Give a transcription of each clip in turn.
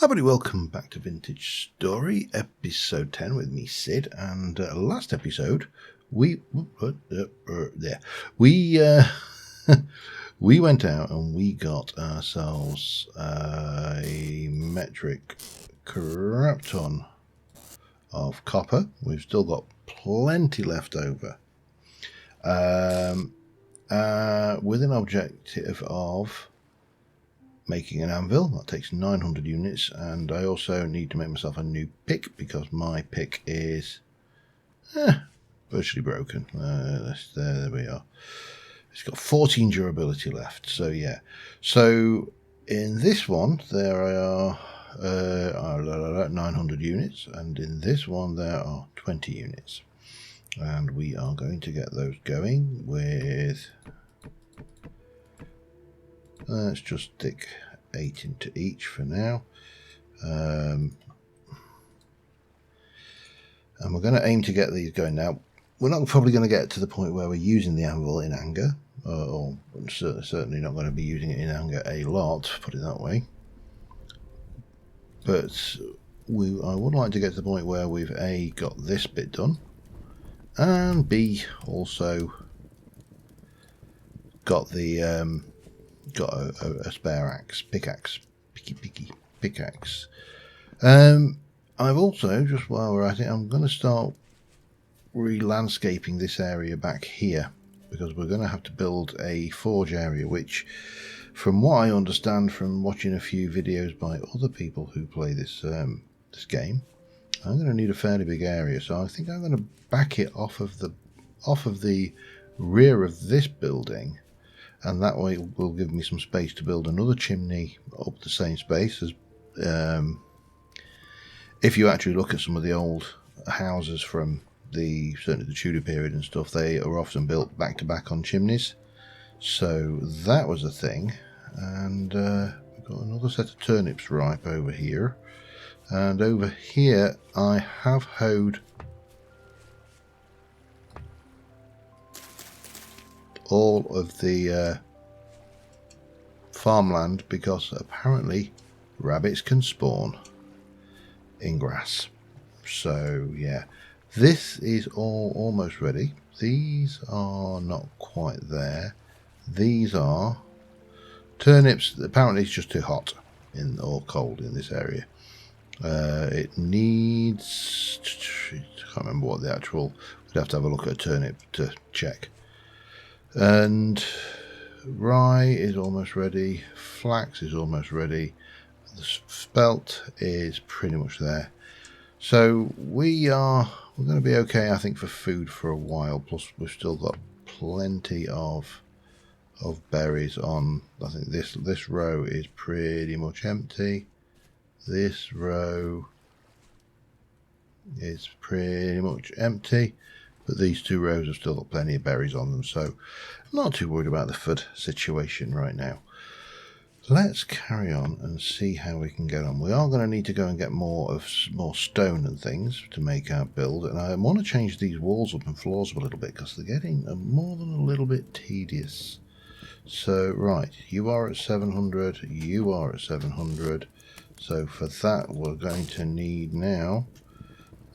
Everybody, welcome back to Vintage Story, episode 10 with me, Sid. And last episode, we went out and we got ourselves a metric crap ton of copper. We've still got plenty left over, with an objective of making an anvil. That takes 900 units, and I also need to make myself a new pick because my pick is virtually broken. There we are. It's got 14 durability left, so yeah. So in this one there are 900 units, and in this one there are 20 units, and we are going to get those going with, let's just stick 8 into each for now, and we're going to aim to get these going. Now, we're not probably going to get to the point where we're using the anvil in anger, or certainly not going to be using it in anger a lot, put it that way. But I would like to get to the point where we've A, got this bit done, and B, also got the got a spare pickaxe. I've also, just while we're at it, I'm going to start re-landscaping this area back here, because we're going to have to build a forge area, which, from what I understand from watching a few videos by other people who play this this game, I'm going to need a fairly big area. So I think I'm going to back it off of the rear of this building, and that way it will give me some space to build another chimney up the same space. As if you actually look at some of the old houses from certainly the Tudor period and stuff, they are often built back to back on chimneys. So that was a thing. And we've got another set of turnips ripe over here, and over here I have hoed all of the farmland, because apparently rabbits can spawn in grass. So yeah, this is all almost ready. These are not quite there. These are turnips. Apparently it's just too hot or cold in this area. It needs, I can't remember what the actual, we'd have to have a look at a turnip to check. And rye is almost ready, flax is almost ready, the spelt is pretty much there. So we're going to be okay, I think, for food for a while. Plus we've still got plenty of berries on. I think this row is pretty much empty. This row is pretty much empty, but these two rows have still got plenty of berries on them, so I'm not too worried about the food situation right now. Let's carry on and see how we can get on. We are going to need to go and get more stone and things to make our build, and I want to change these walls up and floors up a little bit, because they're getting more than a little bit tedious. So right, you are at 700, you are at 700, so for that we're going to need now,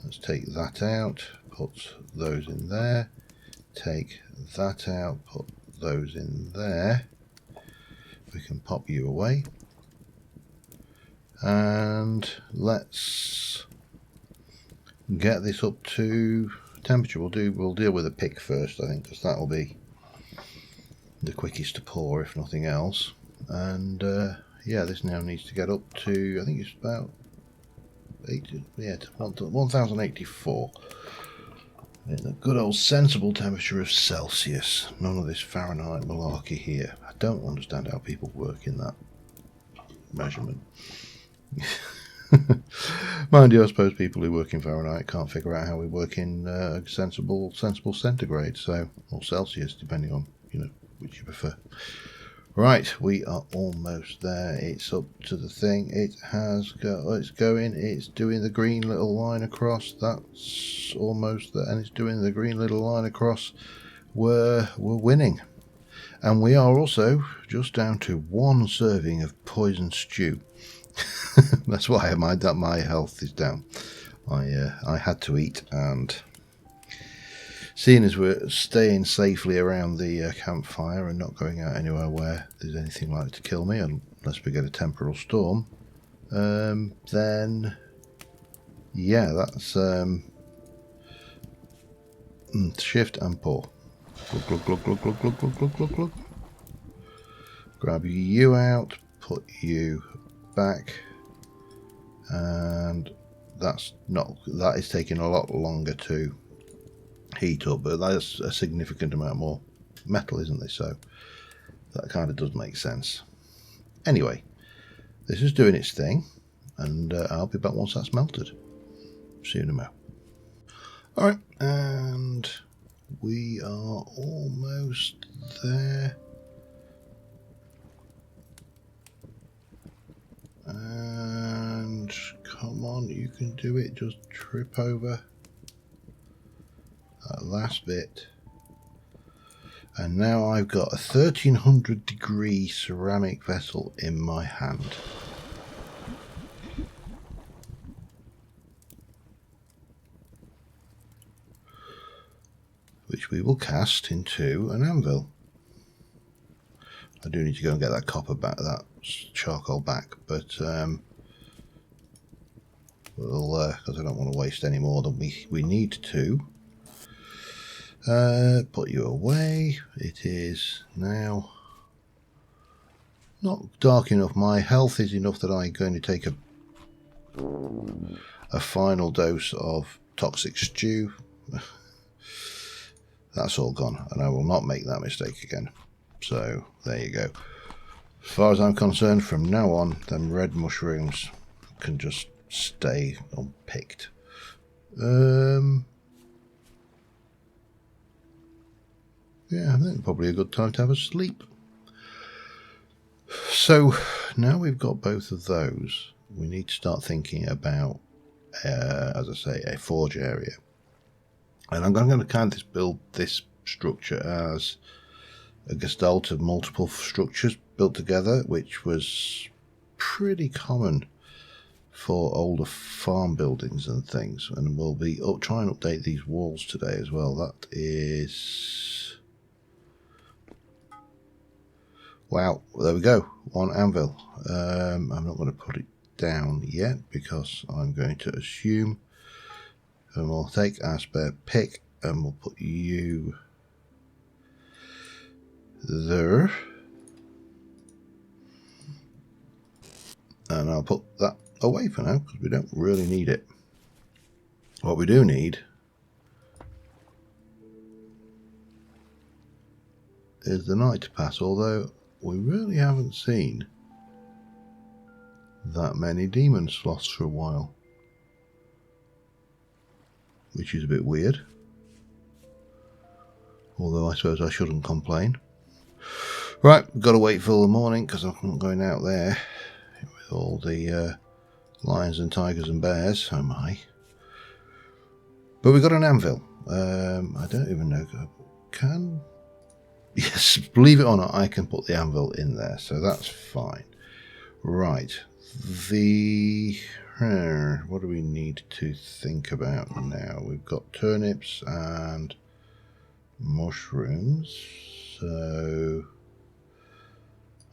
let's take that out, put those in there, take that out, put those in there. We can pop you away, and let's get this up to temperature. We'll deal with a pick first, I think, because that'll be the quickest to pour, if nothing else. And yeah, this now needs to get up to, I think it's about 1084 in the good old sensible temperature of Celsius. None of this Fahrenheit malarkey here. I don't understand how people work in that measurement. Mind you, I suppose people who work in Fahrenheit can't figure out how we work in sensible centigrade, so, or Celsius, depending on which you prefer. Right, we are almost there. It's up to the thing. It's going. It's doing the green little line across. That's almost there, and it's doing the green little line across. We're winning. And we are also just down to 1 serving of poison stew. That's why my health is down. I had to eat, and seeing as we're staying safely around the campfire and not going out anywhere where there's anything like to kill me, unless we get a temporal storm, then yeah, that's shift and pour. Glug, glug, glug, glug, glug, glug, glug, glug, glug. Grab you out, put you back, and that is taking a lot longer to heat up, but that's a significant amount more metal, isn't there? So that kind of does make sense. Anyway, this is doing its thing, and I'll be back once that's melted. See you in a moment. Alright, and we are almost there. And come on, you can do it. Just trip over that last bit. And now I've got a 1300 degree ceramic vessel in my hand. Which we will cast into an anvil. I do need to go and get that copper back, that charcoal back, but we'll, because I don't want to waste any more than we need to. Put you away. It is now not dark enough. My health is enough that I'm going to take a final dose of toxic stew. That's all gone, and I will not make that mistake again. So there you go. As far as I'm concerned, from now on, them red mushrooms can just stay unpicked. Yeah, I think probably a good time to have a sleep. So now we've got both of those, we need to start thinking about, as I say, a forge area. And I'm going to kind of build this structure as a gestalt of multiple structures built together, which was pretty common for older farm buildings and things. And we'll be try and update these walls today as well. That is... wow, there we go, 1 anvil. I'm not going to put it down yet because I'm going to assume, and we'll take our spare pick and we'll put you there, and I'll put that away for now because we don't really need it. What we do need is the night to pass, although we really haven't seen that many demon sloths for a while, which is a bit weird, although I suppose I shouldn't complain. Right, we've got to wait for the morning because I'm not going out there with all the lions and tigers and bears, oh my. But we've got an anvil. I don't even know, yes, believe it or not, I can put the anvil in there, so that's fine. Right, what do we need to think about now? We've got turnips and mushrooms, so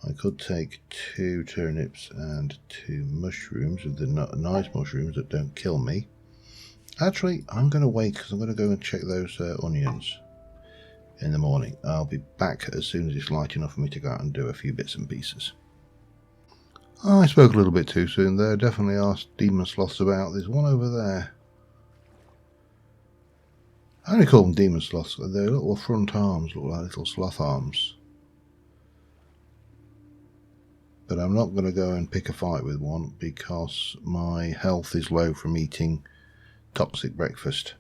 I could take 2 turnips and 2 mushrooms, with the nice mushrooms that don't kill me. Actually, I'm going to wait because I'm going to go and check those onions in the morning. I'll be back as soon as it's light enough for me to go out and do a few bits and pieces. I spoke a little bit too soon there. Definitely are demon sloths about. There's one over there. I only call them demon sloths. Their little front arms look like little sloth arms. But I'm not going to go and pick a fight with one because my health is low from eating toxic breakfast.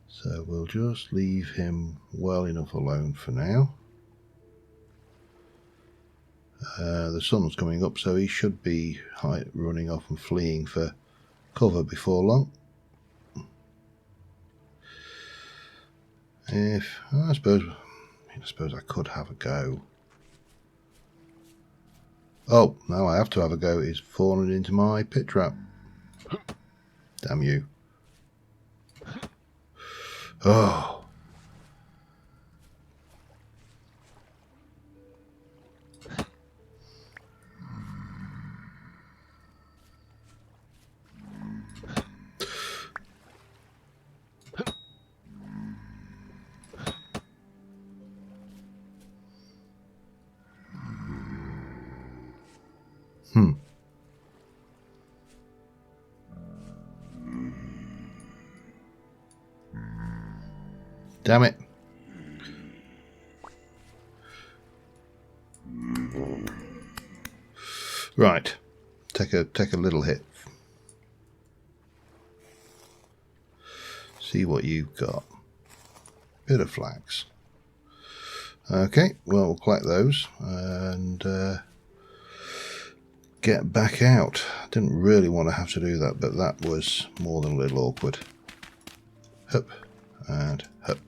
So we'll just leave him well enough alone for now. The sun's coming up, so he should be running off and fleeing for cover before long. I suppose I suppose I could have a go. Oh, now I have to have a go. It's fallen into my pit trap. Damn you. Oh. Damn it. Right. Take a little hit. See what you've got. Bit of flax. Okay, well, we'll collect those and get back out. Didn't really want to have to do that, but that was more than a little awkward. Hup and hup.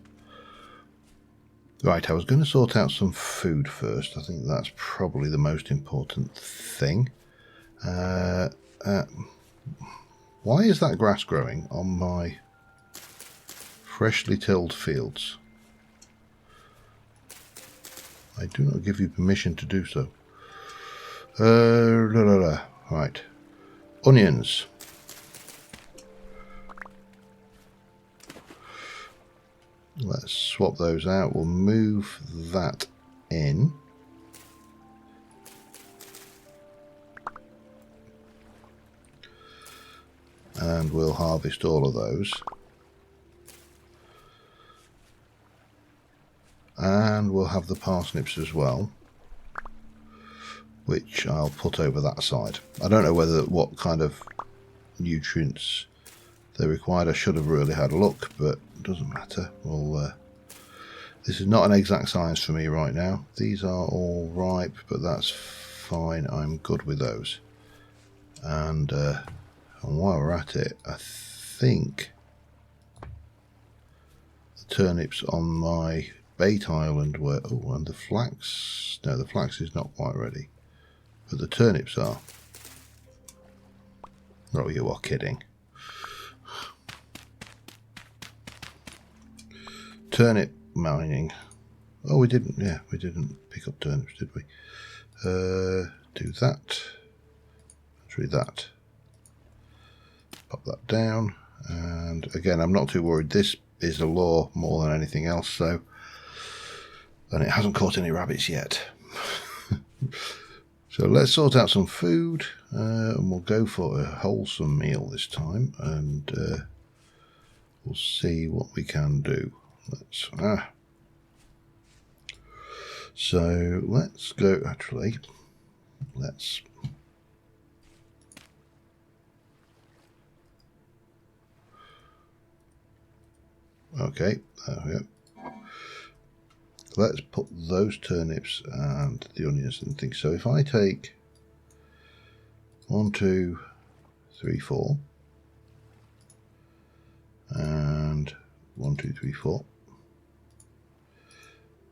Right, I was going to sort out some food first. I think that's probably the most important thing. Why is that grass growing on my freshly tilled fields? I do not give you permission to do so. Right. Onions. Let's swap those out. We'll move that in. And we'll harvest all of those. And we'll have the parsnips as well, which I'll put over that side. I don't know what kind of nutrients they required. I should have really had a look, but it doesn't matter. Well, this is not an exact science for me right now. These are all ripe, but that's fine. I'm good with those. And while we're at it, I think the turnips on my bait island were... Oh, and the flax... No, the flax is not quite ready. But the turnips are. Oh, you are kidding. Turnip mining. Oh, we didn't. Yeah, we didn't pick up turnips, did we? Do that. Actually, that. Pop that down. And again, I'm not too worried. This is a law more than anything else, so... And it hasn't caught any rabbits yet. So let's sort out some food, and we'll go for a wholesome meal this time, and we'll see what we can do. So let's go. Actually, let's. Okay, there we go. Let's put those turnips and the onions and things. So if I take 1, 2, 3, 4, and 1, 2, 3, 4,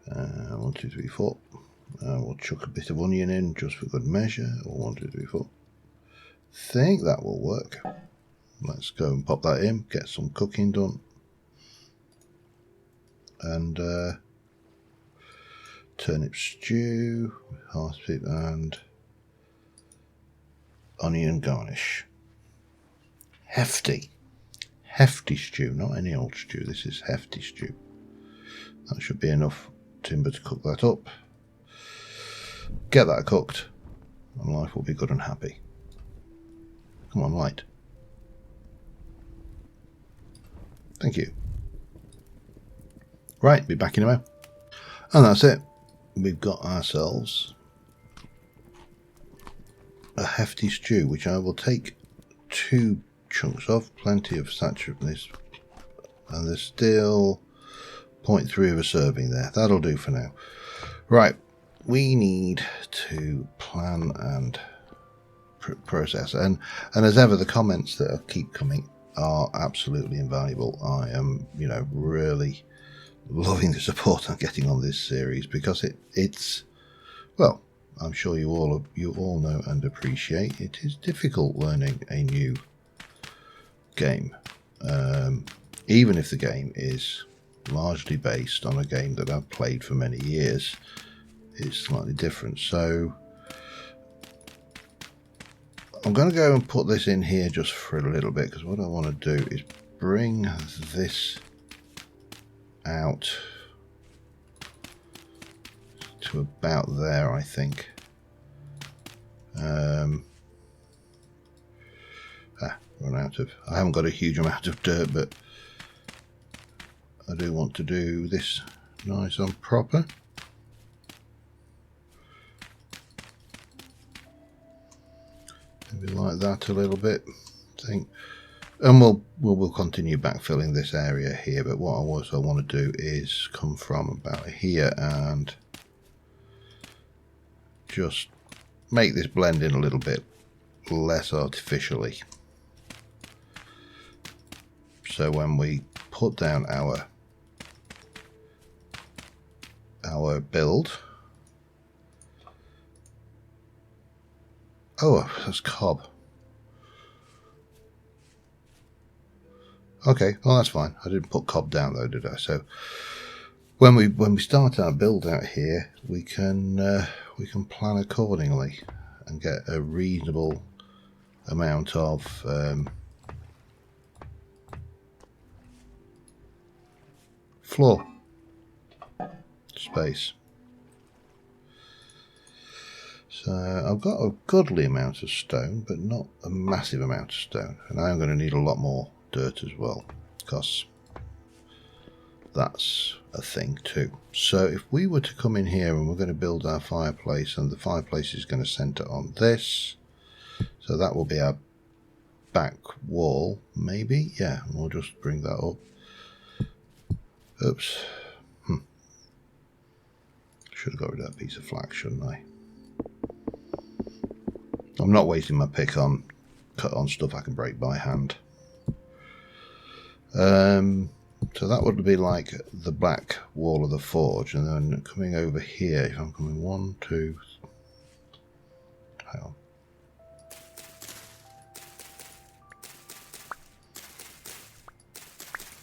and 1, 2, 3, 4, and we'll chuck a bit of onion in just for good measure. Or 1, 2, 3, 4. Think that will work. Let's go and pop that in, get some cooking done, and turnip stew, parsnip and onion garnish. Hefty stew, not any old stew. This is hefty stew. That should be enough timber to cook that up. Get that cooked, and life will be good and happy. Come on, light. Thank you. Right, be back in a moment. And that's it. We've got ourselves a hefty stew, which I will take 2 chunks of. Plenty of saturated in this. And there's still 0.3 of a serving there. That'll do for now. Right, we need to plan and process. And as ever, the comments that keep coming are absolutely invaluable. I am, really loving the support I'm getting on this series, because it's well, I'm sure you all know and appreciate it is difficult learning a new game, even if the game is largely based on a game that I've played for many years. It's slightly different. So I'm going to go and put this in here just for a little bit, because what I want to do is bring this out to about there, I think. I haven't got a huge amount of dirt, but I do want to do this nice and proper. Maybe like that a little bit, I think. And we'll continue backfilling this area here, but what I also want to do is come from about here and just make this blend in a little bit less artificially. So when we put down our build, oh, that's cob. Okay, well that's fine. I didn't put cob down though, did I? So when we start our build out here, we can plan accordingly and get a reasonable amount of floor space. So I've got a goodly amount of stone, but not a massive amount of stone, and I'm going to need a lot more dirt as well, because that's a thing too. So if we were to come in here and we're going to build our fireplace, and the fireplace is going to center on this, so that will be our back wall, maybe. Yeah, we'll just bring that up. Oops. Should have got rid of that piece of flax, shouldn't I? I'm not wasting my pick on cut on stuff I can break by hand. So that would be like the back wall of the forge, and then coming over here, if I'm coming 1, 2, hang on.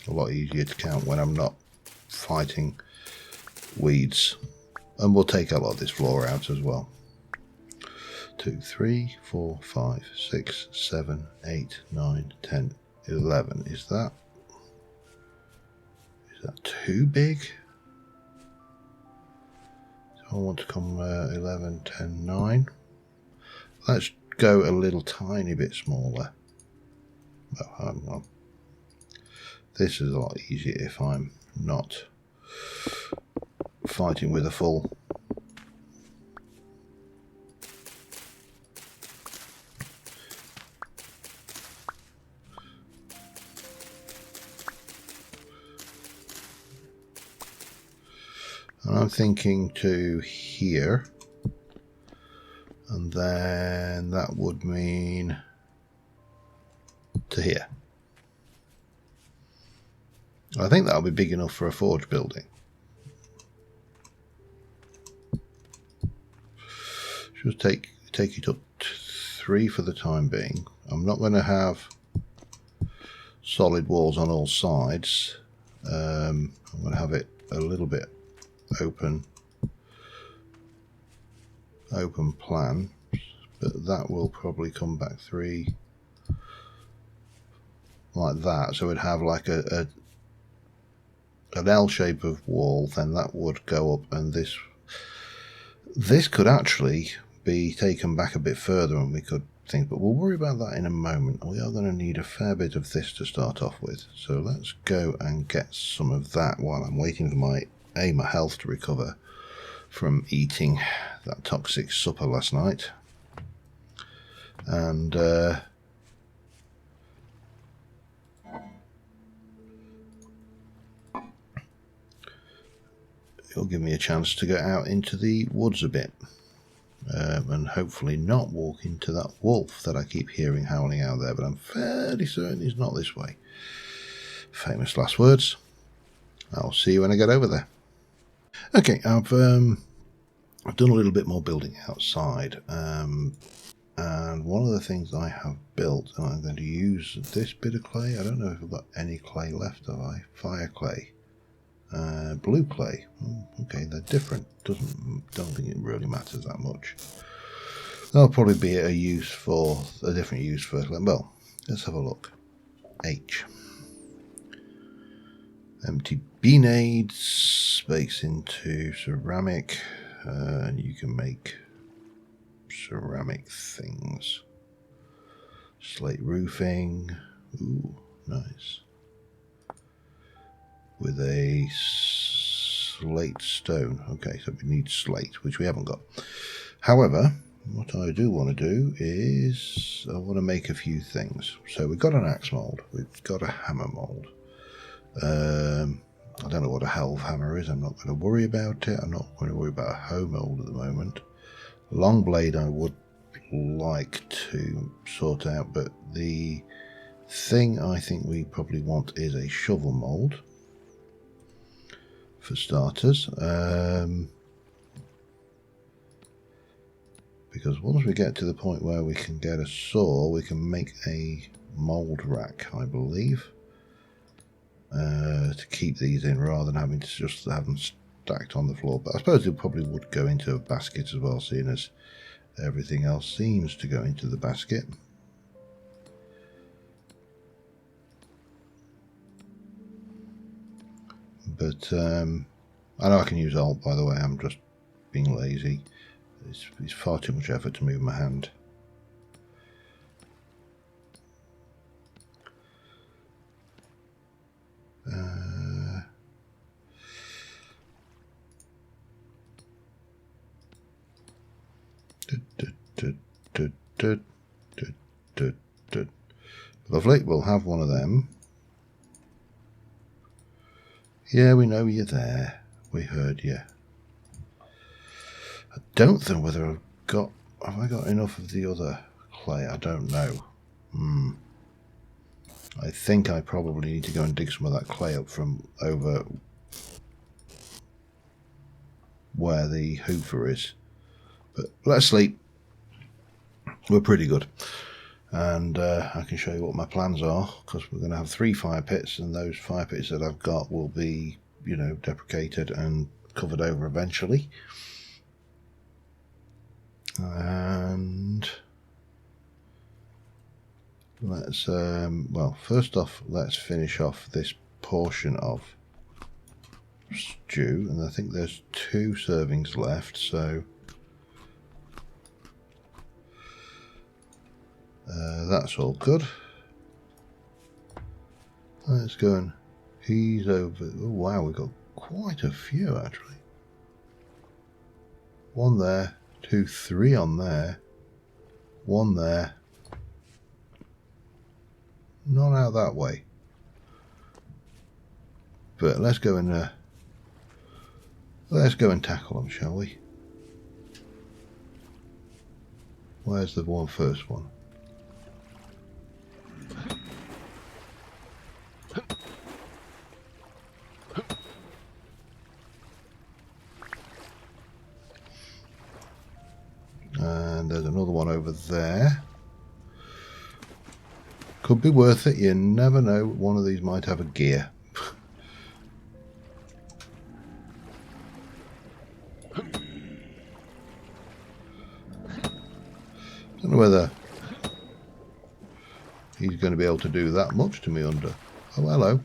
A lot easier to count when I'm not fighting weeds. And we'll take a lot of this floor out as well. 2, 3, 4, 5, 6, 7, 8, 9, 10, 11. Is that too big? So I want to come 11, 10, 9. Let's go a little tiny bit smaller. Oh, this is a lot easier if I'm not fighting with a full. And I'm thinking to here, and then that would mean to here. I think that'll be big enough for a forge building. Just take it up to 3 for the time being. I'm not going to have solid walls on all sides. I'm going to have it a little bit open plan, but that will probably come back 3 like that. So it'd have like an L shape of wall, then that would go up, and this could actually be taken back a bit further, and we could think, but we'll worry about that in a moment. We are going to need a fair bit of this to start off with, so let's go and get some of that while I'm waiting for my health to recover from eating that toxic supper last night. And it'll give me a chance to get out into the woods a bit, and hopefully not walk into that wolf that I keep hearing howling out there, but I'm fairly certain he's not this way. Famous last words. I'll see you when I get over there. Okay, I've done a little bit more building outside, and one of the things I have built, and I'm going to use this bit of clay. I don't know if I've got any clay left, have I? Fire clay, blue clay. Okay, they're different. Don't think it really matters that much. There'll probably be a different use for. Well, let's have a look. H. Empty beanade, space into ceramic, and you can make ceramic things. Slate roofing, ooh, nice. With a slate stone. Okay, so we need slate, which we haven't got. However, what I do want to do is I want to make a few things. So we've got an axe mold, we've got a hammer mold. I don't know what a halve hammer is. I'm not going to worry about it. I'm not going to worry about a hoe mold at the moment. Long blade I would like to sort out, but the thing I think we probably want is a shovel mold for starters, because once we get to the point where we can get a saw, we can make a mold rack, I believe, to keep these in rather than having to just have them stacked on the floor. But I suppose it probably would go into a basket as well, seeing as everything else seems to go into the basket. But I know I can use Alt, by the way. I'm just being lazy. It's far too much effort to move my hand. Lovely, we'll have one of them. Yeah, we know you're there. We heard you. I don't know whether have I got enough of the other clay? I don't know. I think I probably need to go and dig some of that clay up from over where the hoover is. But let's sleep. We're pretty good. And I can show you what my plans are, because we're going to have 3 fire pits, and those fire pits that I've got will be, you know, deprecated and covered over eventually. And let's well, first off, let's finish off this portion of stew, and I think there's 2 servings left, so that's all good. Let's go and he's over. Oh wow, we've got quite a few actually. 1 there, 2, 3 on there, 1 there. Not out that way. But let's go and tackle them, shall we? Where's the first one? And there's another one over there. Could be worth it, you never know. One of these might have a gear. Don't know whether he's going to be able to do that much to me under. Oh, hello.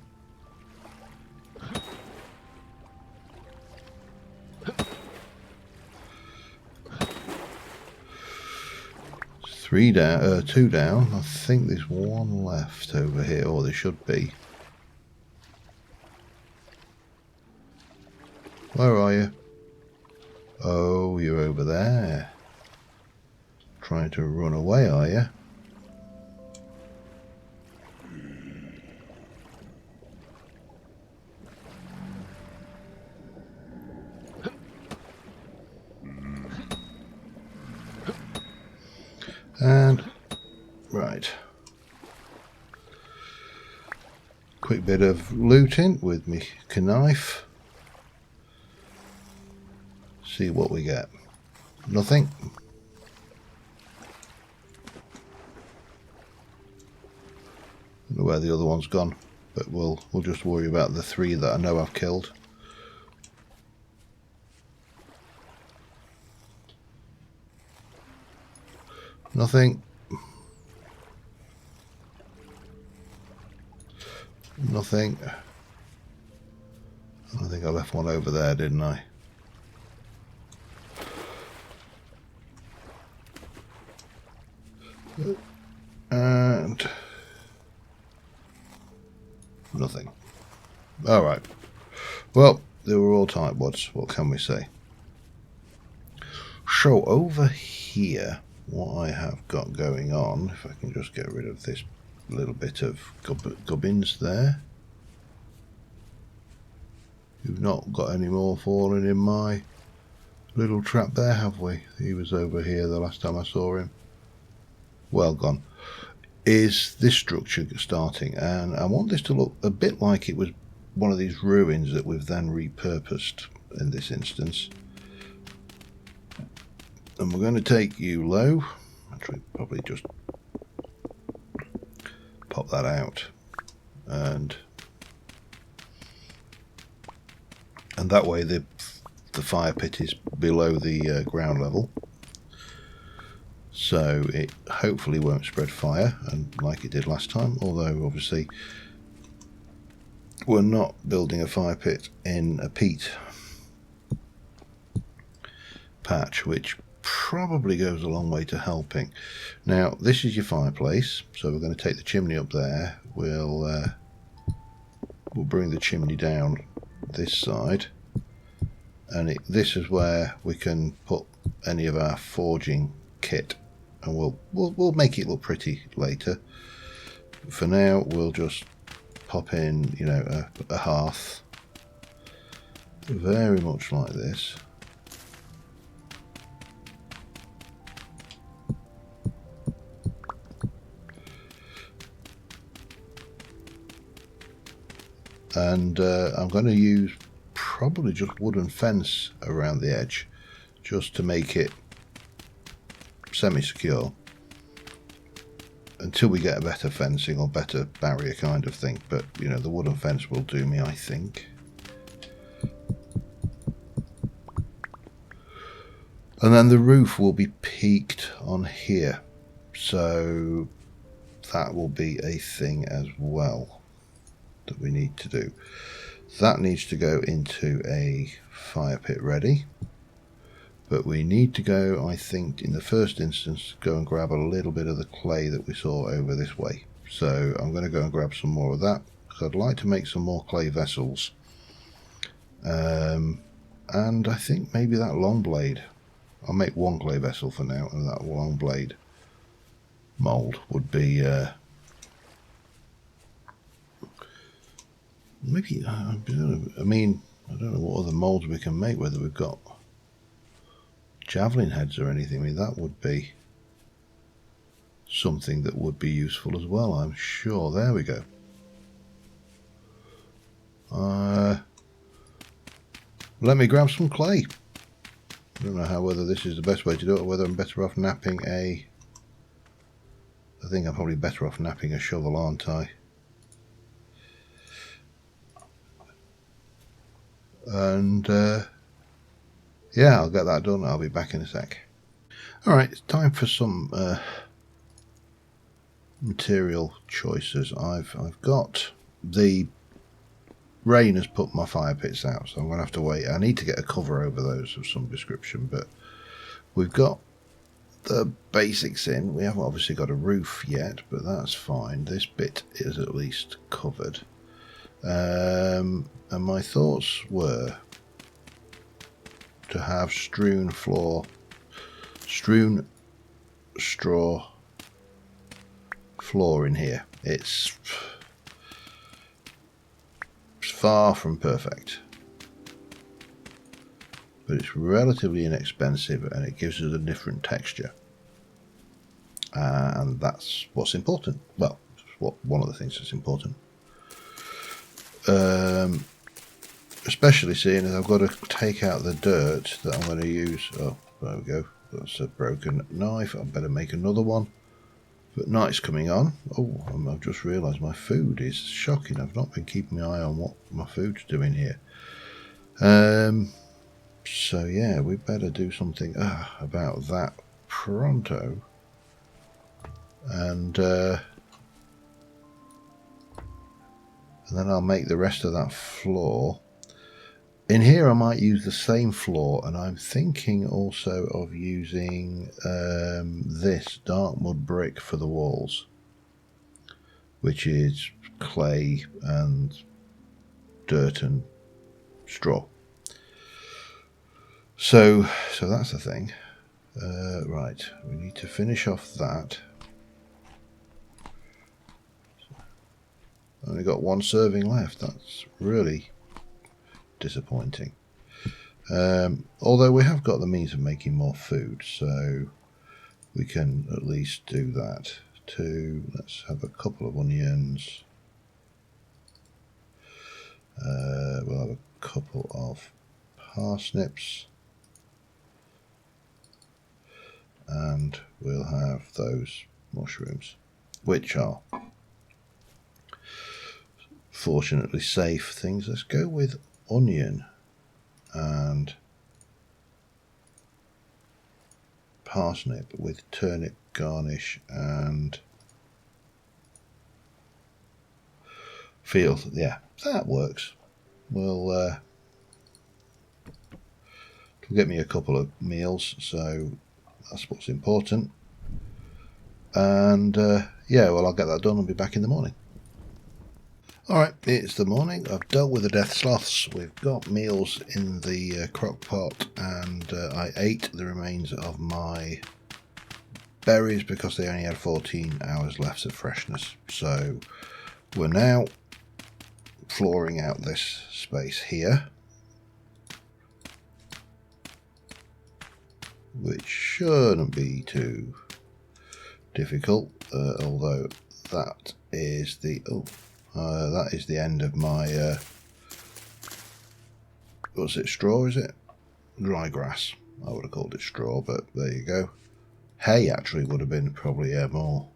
It's 3 down, 2 down. I think there's 1 left over here, or there should be. Where are you? Oh, you're over there. Trying to run away, are you? And right, quick bit of looting with me knife. See what we get. Nothing. Don't know where the other one's gone, but we'll just worry about the 3 that I know I've killed. Nothing. Nothing. I think I left one over there, didn't I? And nothing. All right. Well, they were all tightwads. What can we say? So over here, what I have got going on, if I can just get rid of this little bit of gubbins there. We've not got any more falling in my little trap there, have we? He was over here the last time I saw him. Well gone. Is this structure starting, and I want this to look a bit like it was one of these ruins that we've then repurposed in this instance. And we're going to take you low. Actually, probably just pop that out, and that way the fire pit is below the ground level, so it hopefully won't spread fire, and like it did last time. Although obviously we're not building a fire pit in a peat patch, which probably goes a long way to helping. Now this is your fireplace, so we're going to take the chimney up there. We'll bring the chimney down this side, and this is where we can put any of our forging kit, and we'll make it look pretty later. For now, we'll just pop in, you know, a hearth, very much like this. And I'm going to use probably just wooden fence around the edge, just to make it semi-secure until we get a better fencing or better barrier kind of thing. But you know, the wooden fence will do me, I think. And then the roof will be peaked on here, so that will be a thing as well that we need to do. That needs to go into a fire pit ready, but we need to go, I think, in the first instance, go and grab a little bit of the clay that we saw over this way. So I'm going to go and grab some more of that, because I'd like to make some more clay vessels. And I think maybe that long blade, I'll make one clay vessel for now, and that long blade mold would be maybe, I mean, I don't know what other molds we can make, whether we've got javelin heads or anything. I mean, that would be something that would be useful as well, I'm sure. There we go. Let me grab some clay. I don't know whether this is the best way to do it, or whether I'm better off napping I think I'm probably better off napping a shovel, aren't I? And yeah, I'll get that done. I'll be back in a sec. Alright, it's time for some material choices. I've got the rain has put my fire pits out, so I'm going to have to wait. I need to get a cover over those of some description, but we've got the basics in. We haven't obviously got a roof yet, but that's fine. This bit is at least covered. And my thoughts were to have strewn straw floor in here. It's far from perfect, but it's relatively inexpensive, and it gives us a different texture, and that's what's important. Well, one of the things that's important. Especially seeing as I've got to take out the dirt that I'm going to use. Oh, there we go. That's a broken knife. I better make another one. But night's coming on. Oh, I've just realised my food is shocking. I've not been keeping my eye on what my food's doing here. So yeah, we better do something about that pronto. And then I'll make the rest of that floor. In here I might use the same floor, and I'm thinking also of using this dark mud brick for the walls, which is clay and dirt and straw. So that's the thing. Right, we need to finish off that. Only got one serving left. That's really disappointing. Although we have got the means of making more food, so we can at least do that. Let's have a couple of onions. We'll have a couple of parsnips, and we'll have those mushrooms, which are fortunately safe things. Let's go with onion and parsnip with turnip garnish and field. Yeah, that works. We'll get me a couple of meals, so that's what's important. And yeah, well, I'll get that done and be back in the morning. Alright, it's the morning. I've dealt with the death sloths. We've got meals in the crock pot, and I ate the remains of my berries because they only had 14 hours left of freshness. So we're now flooring out this space here, which shouldn't be too difficult, although that is the that is the end of my what's it, straw, is it? Dry grass. I would have called it straw, but there you go. Hay actually would have been probably more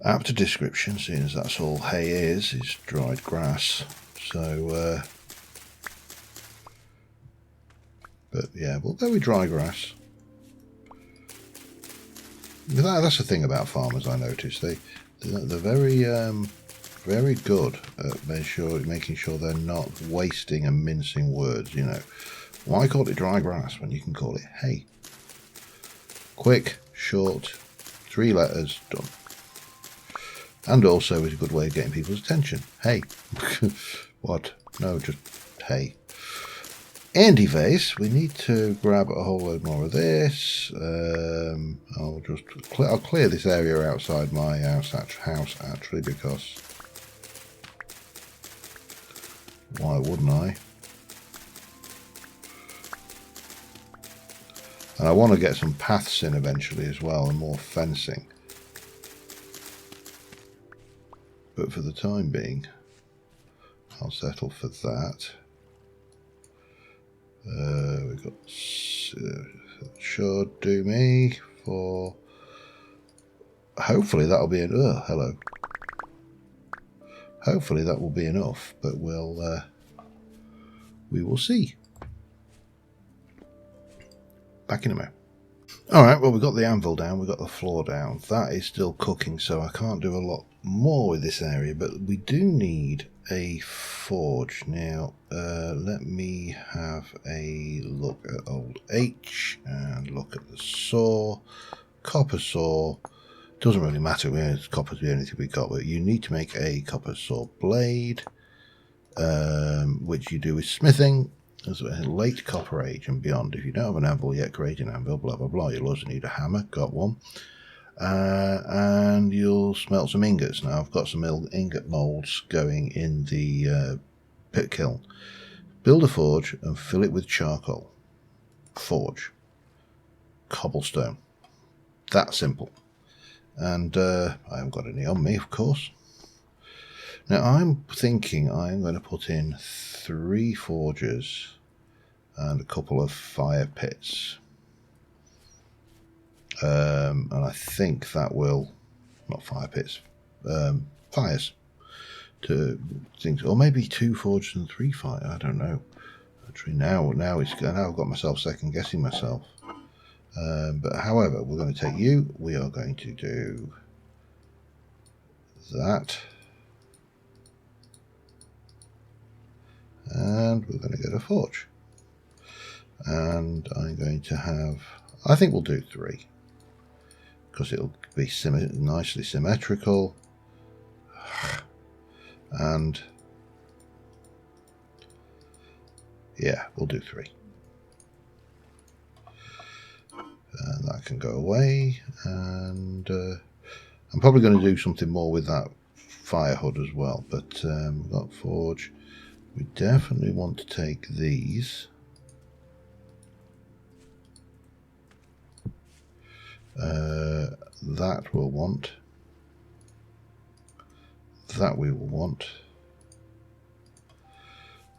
apt a description, seeing as that's all hay is dried grass. So but yeah, we'll go with dry grass. That's the thing about farmers, I notice. They're very good at making sure they're not wasting and mincing words. You know, why call it dry grass when you can call it hay? Quick, short, 3 letters, done. And also is a good way of getting people's attention. Hey. What? No, just hay. Anyways, we need to grab a whole load more of this. I'll clear this area outside my house actually, because why wouldn't I? And I want to get some paths in eventually as well, and more fencing. But for the time being, I'll settle for that. We've got should do me for. Hopefully that'll be hello. Hopefully that will be enough, but we will see. Back in a minute. Alright, well, we've got the anvil down, we've got the floor down. That is still cooking, so I can't do a lot more with this area, but we do need a forge. Now, let me have a look at old H and look at the saw. Copper saw. Doesn't really matter, copper's the only thing we got, but you need to make a copper saw blade, which you do with smithing. As a late copper age and beyond. If you don't have an anvil yet, create an anvil, blah blah blah. You'll also need a hammer, got one, and you'll smelt some ingots. Now I've got some ingot molds going in the pit kiln. Build a forge and fill it with charcoal. Forge. Cobblestone. That simple. And I haven't got any on me, of course. Now I'm thinking I'm going to put in 3 forges and a couple of fire pits. And I think that will, not fire pits, fires to things, or maybe 2 forges and 3 fire. I don't know. Actually, now I've got myself second guessing myself. But however, we're going to take you. We are going to do that, and we're going to get a forge. And I'm going to have, I think we'll do 3 because it'll be nicely symmetrical. And yeah, we'll do 3. And that can go away. And I'm probably going to do something more with that fire hood as well. But we've got forge. We definitely want to take these. That we'll want. That we will want.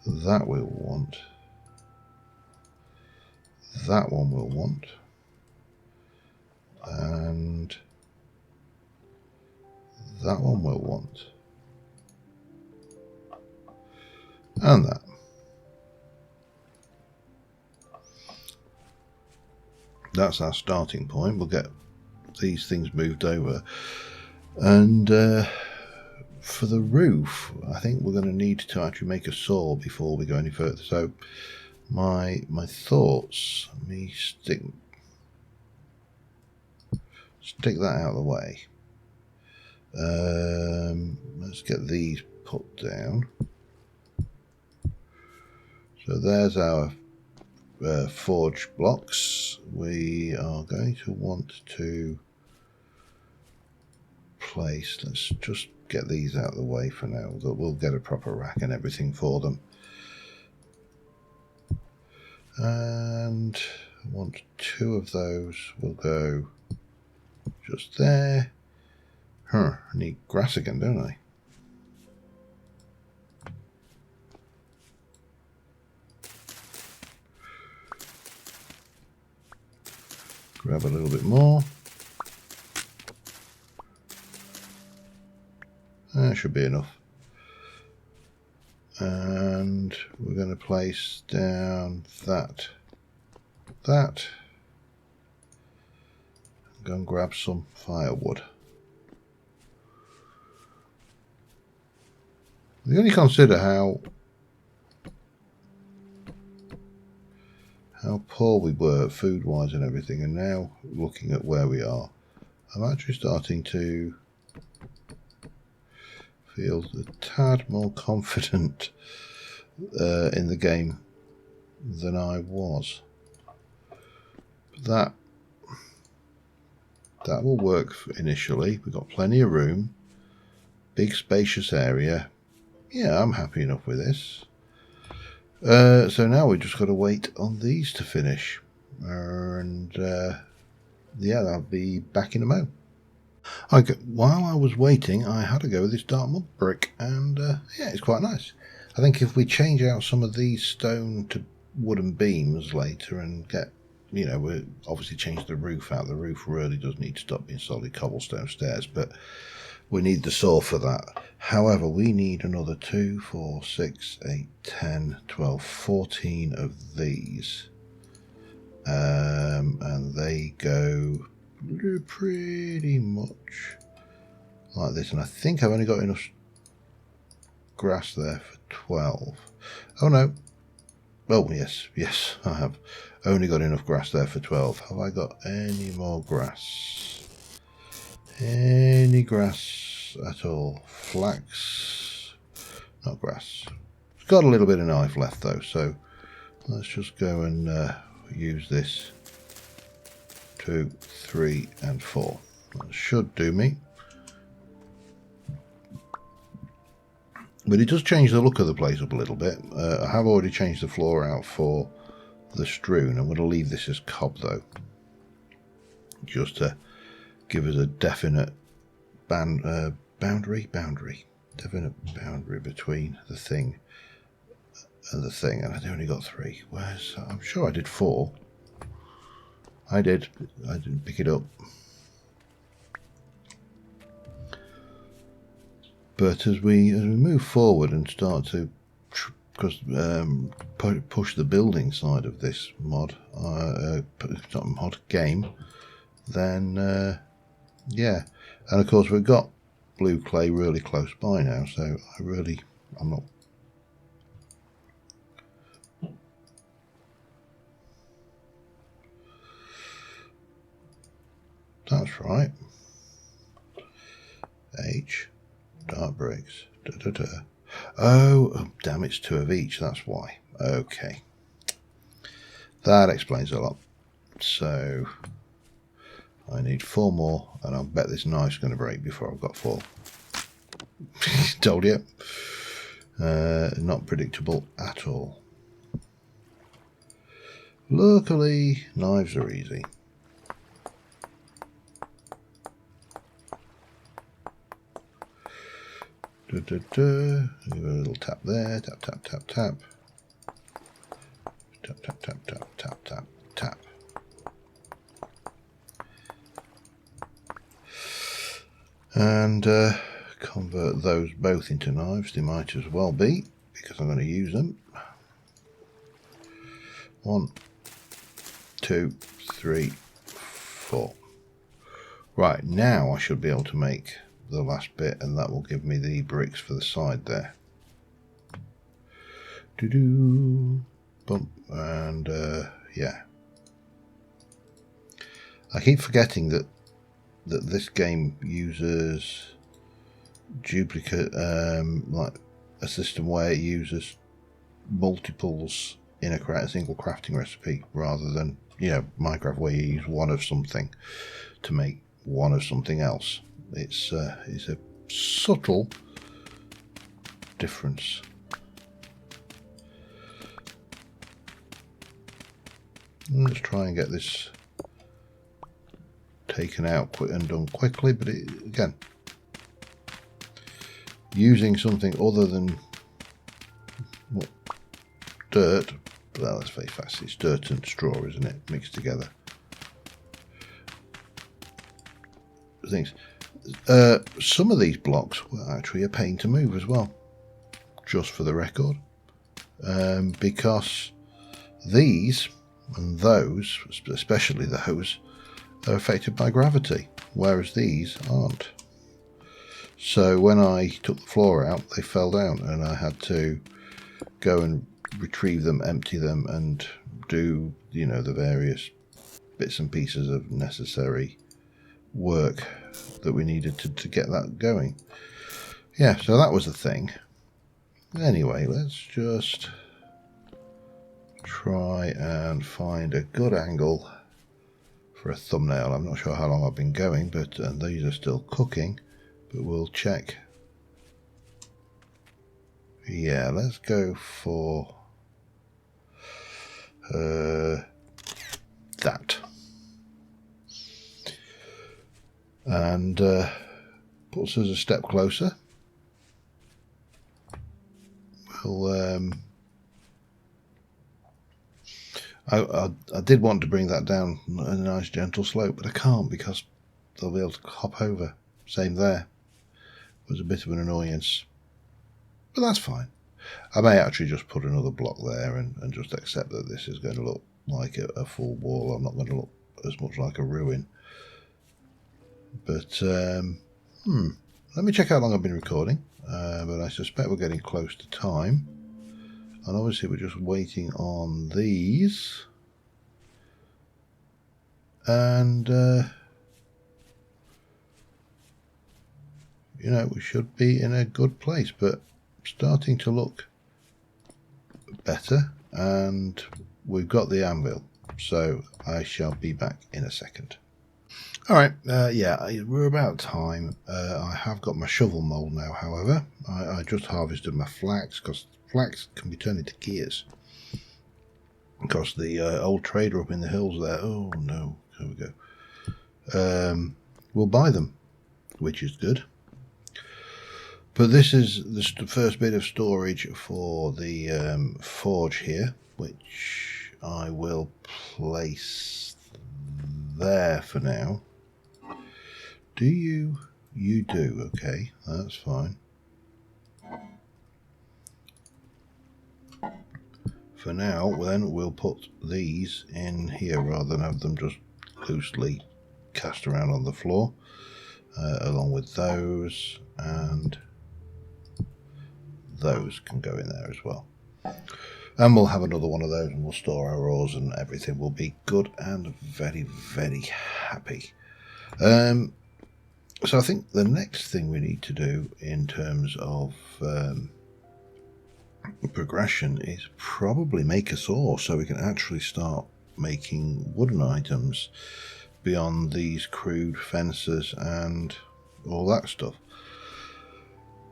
That we will want. That one we'll want. And that one we'll want. And that. That's our starting point. We'll get these things moved over. And for the roof, I think we're going to need to actually make a saw before we go any further. So my thoughts, let me stick that out of the way. Let's get these put down. So there's our forge blocks. We are going to want to place, let's just get these out of the way for now. We'll get a proper rack and everything for them. And I want 2 of those. We'll go just there. I need grass again, don't I? Grab a little bit more. That should be enough. And we're going to place down that. Go and grab some firewood. You only consider how poor we were food-wise and everything, and now looking at where we are, I'm actually starting to feel a tad more confident in the game than I was. That will work initially. We've got plenty of room, big spacious area. Yeah, I'm happy enough with this. So now we've just got to wait on these to finish. And yeah, I'll be back in a moment. Okay, while I was waiting, I had to go with this dark mud brick, and yeah, it's quite nice. I think if we change out some of these stone to wooden beams later and get, you know, we obviously change the roof out. The roof really does need to stop being solid cobblestone stairs, but we need the saw for that. However, we need another 2, 4, 6, 8, 10, 12, 14 of these. And they go pretty much like this. And I think I've only got enough grass there for 12. Oh no. Oh yes, I have only got enough grass there for 12. Have I got any more grass? Any grass at all? Flax, not grass. It's got a little bit of knife left though, so let's just go and use this. 2, 3, and 4. That should do me. But it does change the look of the place up a little bit. I have already changed the floor out for the strewn. I'm going to leave this as cob though, just to give us a definite boundary. definite boundary between the thing and the thing, and I only got 3. Where's... I'm sure I did 4. I did. I didn't pick it up. But as we move forward and start to push the building side of this mod, not mod, game, then yeah. And of course we've got blue clay really close by now, so I'm not... That's right. H, dark bricks. Da, da, da. Oh, damn, it's 2 of each, that's why. Okay. That explains a lot. So I need 4 more, and I'll bet this knife's going to break before I've got 4. Told you. Not predictable at all. Luckily, knives are easy. Give it a little tap there, tap, tap, tap, tap. Tap, tap, tap, tap, tap, tap, tap. And convert those both into knives. They might as well be, because I'm going to use them. 1, 2, 3, 4. Right, now I should be able to make the last bit, and that will give me the bricks for the side there. Bump, and yeah. I keep forgetting that this game uses duplicate, like a system where it uses multiples in a single crafting recipe, rather than, you know, Minecraft where you use one of something to make one of something else. It's a subtle difference. Let's try and get this taken out and done quickly, but again, using something other than dirt, well, let's face it, it's dirt and straw, isn't it, mixed together. Things. Some of these blocks were actually a pain to move as well, just for the record, because these and those, especially those, are affected by gravity, whereas these aren't. So when I took the floor out, they fell down, and I had to go and retrieve them, empty them, and do, you know, the various bits and pieces of necessary work that we needed to get that going. Yeah, so that was the thing. Anyway, let's just try and find a good angle for a thumbnail. I'm not sure how long I've been going, but these are still cooking, but we'll check. Yeah, let's go for that. And puts us a step closer. We'll I did want to bring that down a nice gentle slope, but I can't because they'll be able to hop over. Same there. It was a bit of an annoyance, but that's fine. I may actually just put another block there and just accept that this is going to look like a full wall. I'm not going to look as much like a ruin. But let me check how long I've been recording, but I suspect we're getting close to time, and obviously we're just waiting on these, and you know, we should be in a good place, but starting to look better, and we've got the anvil, so I shall be back in a second. Alright, yeah, we're about time. I have got my shovel mold now, however. I just harvested my flax, because flax can be turned into gears. Because the old trader up in the hills there, oh no, there we go, will buy them, which is good. But this is the first bit of storage for the forge here, which I will place there for now. Do you? You do, okay, that's fine. For now, then, we'll put these in here rather than have them just loosely cast around on the floor, along with those, and those can go in there as well. And we'll have another one of those and we'll store our ores and everything will be good and very, very happy. So I think the next thing we need to do in terms of progression is probably make a saw so we can actually start making wooden items beyond these crude fences and all that stuff.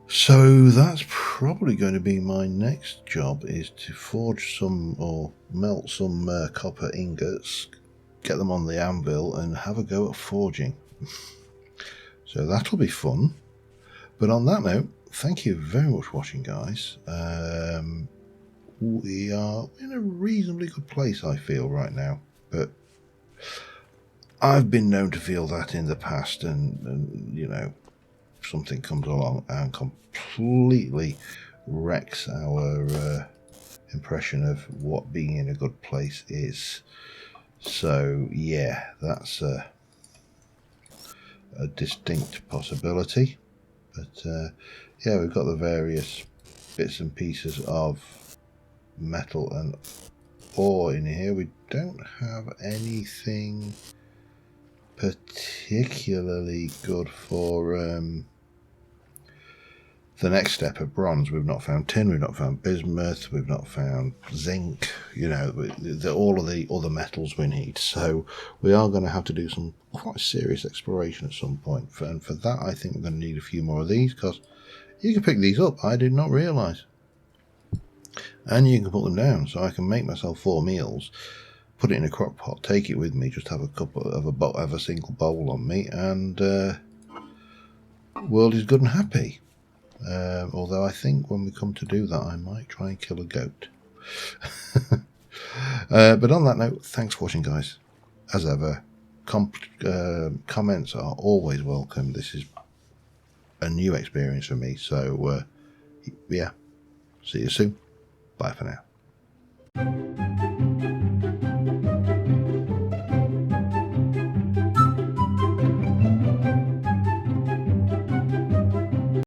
So that's probably going to be my next job, is to forge some or melt some copper ingots, get them on the anvil and have a go at forging. So that'll be fun. But on that note, thank you very much for watching, guys. We are in a reasonably good place, I feel, right now. But I've been known to feel that in the past, and you know, something comes along and completely wrecks our impression of what being in a good place is. So yeah, that's a distinct possibility. But yeah, we've got the various bits and pieces of metal and ore in here. We don't have anything particularly good for the next step of bronze. We've not found tin, we've not found bismuth, we've not found zinc, you know, all of the other metals we need. So we are going to have to do some quite serious exploration at some point. And for that, I think we're going to need a few more of these, because you can pick these up. I did not realise. And you can put them down, so I can make myself 4 meals, put it in a crock pot, take it with me, just have a couple of a single bowl on me, and world is good and happy. Although I think when we come to do that, I might try and kill a goat. But on that note, thanks for watching, guys. As ever, comments are always welcome. This is a new experience for me. So, yeah, see you soon. Bye for now.